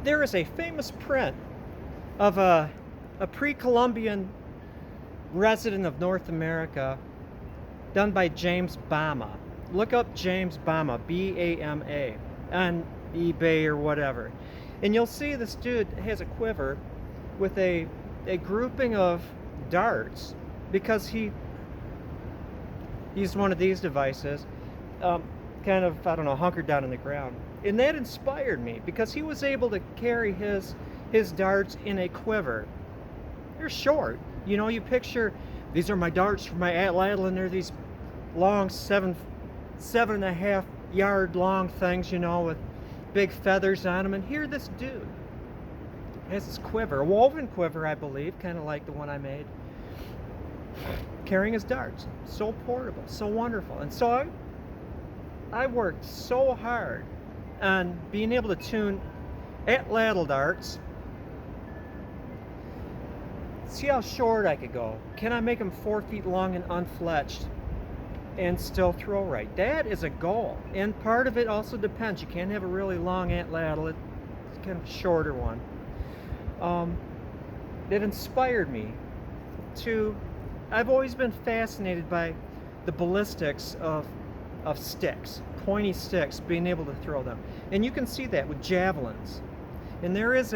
There is a famous print of a pre-Columbian resident of North America done by James Bama. Look up James Bama, B-A-M-A, on eBay or whatever. And you'll see this dude has a quiver with a grouping of darts because he used one of these devices, kind of, I don't know, hunkered down in the ground. And that inspired me because he was able to carry his darts in a quiver. They're short. You know, you picture, these are my darts from my atlatl, and they're these long 7.5 yard long things, you know, with big feathers on them. And here this dude has this quiver, a woven quiver, I believe, kind of like the one I made, carrying his darts. So portable, so wonderful. And so I worked so hard on being able to tune atlatl darts. See how short I could go. Can I make them 4 feet long and unfletched and still throw right? That is a goal. And part of it also depends. You can't have a really long atlatl. It's kind of a shorter one. It inspired me to... I've always been fascinated by the ballistics of sticks, pointy sticks, being able to throw them. And you can see that with javelins. And there is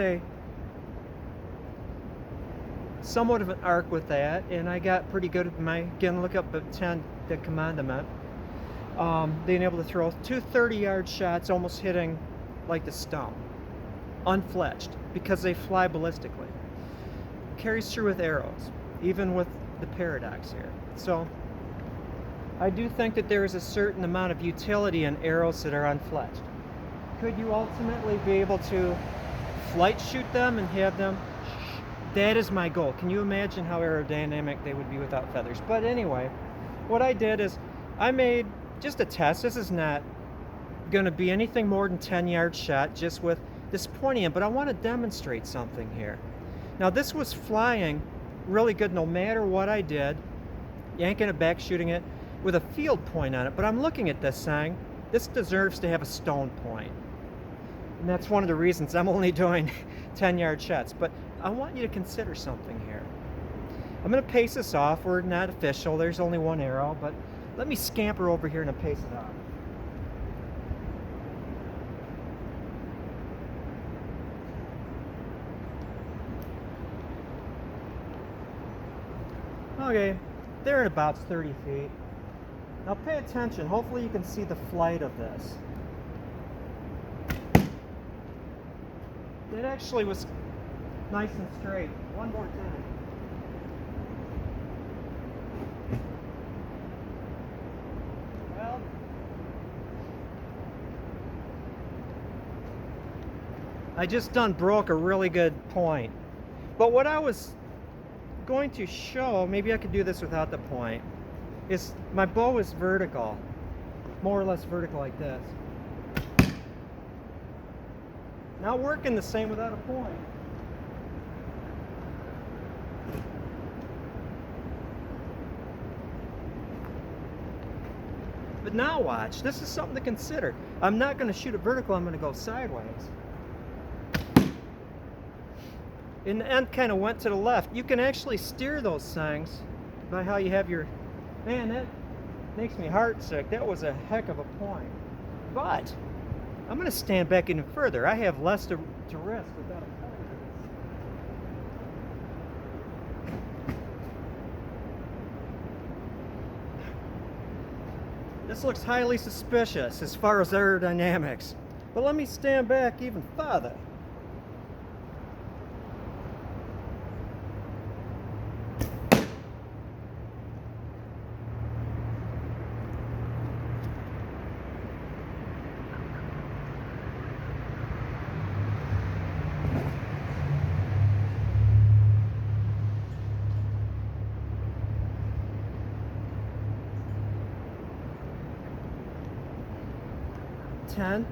somewhat of an arc with that, and I got pretty good at again, look up the commandment, being able to throw 2 30-yard shots, almost hitting like the stump, unfletched, because they fly ballistically. Carries through with arrows, even with the paradox here. So I do think that there is a certain amount of utility in arrows that are unfletched. Could you ultimately be able to flight shoot them and have them? That is my goal. Can you imagine how aerodynamic they would be without feathers? But anyway, what I did is I made just a test. This is not going to be anything more than 10-yard shot just with this pointy end, but I want to demonstrate something here. Now this was flying really good no matter what I did, yanking it back, shooting it with a field point on it. But I'm looking at this saying, this deserves to have a stone point. And that's one of the reasons I'm only doing 10-yard shots. But I want you to consider something here. I'm going to pace this off. We're not official. There's only one arrow. But let me scamper over here and pace it off. Okay, they're at about 30 feet. Now pay attention. Hopefully you can see the flight of this. It actually was nice and straight. One more time. Well, I just broke a really good point. But what I was going to show, maybe I could do this without the point, is my bow is vertical, more or less vertical like this. Now working the same without a point. But now watch, this is something to consider. I'm not going to shoot it vertical, I'm going to go sideways. And the end kind of went to the left. You can actually steer those things by how you have your... Man, that makes me heartsick. That was a heck of a point. But I'm going to stand back even further. I have less to risk without a point. This looks highly suspicious as far as aerodynamics. But let me stand back even farther.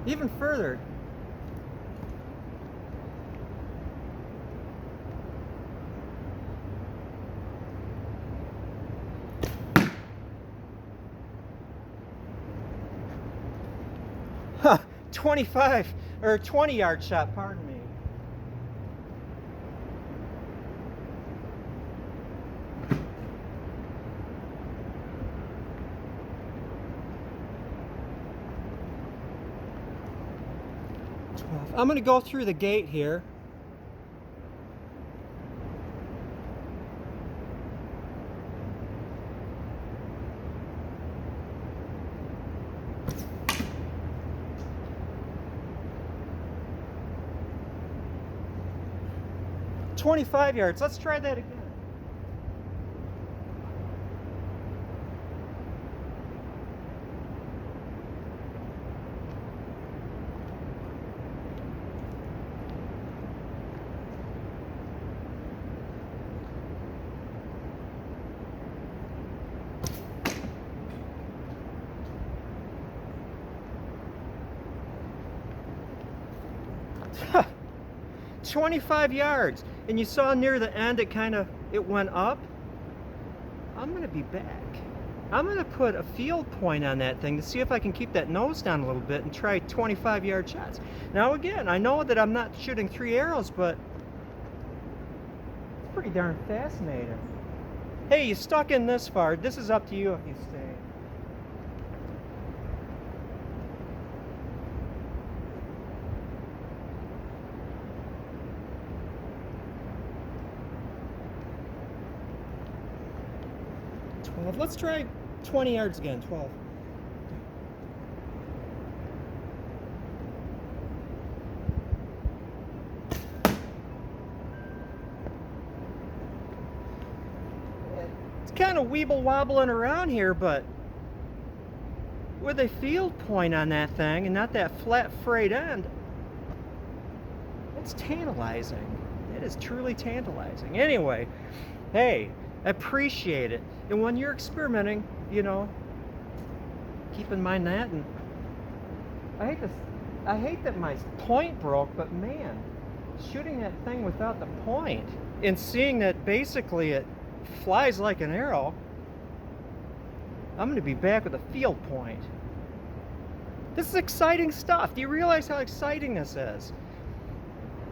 Even further. Huh, 25 or 20-yard shot, pardon me. I'm going to go through the gate here. "25 yards. Let's try that again. Huh. 25 yards. And you saw near the end it went up. I'm going to be back. I'm going to put a field point on that thing to see if I can keep that nose down a little bit and try 25-yard shots. Now again, I know that I'm not shooting 3 arrows, but it's pretty darn fascinating. Hey, you stuck in this far. This is up to you if you stay. Let's try 20 yards again. 12. It's kind of weeble wobbling around here, but with a field point on that thing and not that flat frayed end, it's tantalizing. It is truly tantalizing. Anyway, hey, I appreciate it. And when you're experimenting, keep in mind that. And I hate that my point broke, but man, shooting that thing without the point and seeing that basically it flies like an arrow, I'm going to be back with a field point. This is exciting stuff. Do you realize how exciting this is?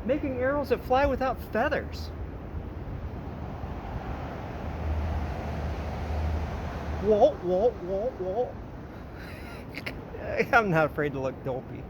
Making arrows that fly without feathers. Whoa, whoa, whoa, whoa. I'm not afraid to look dopey.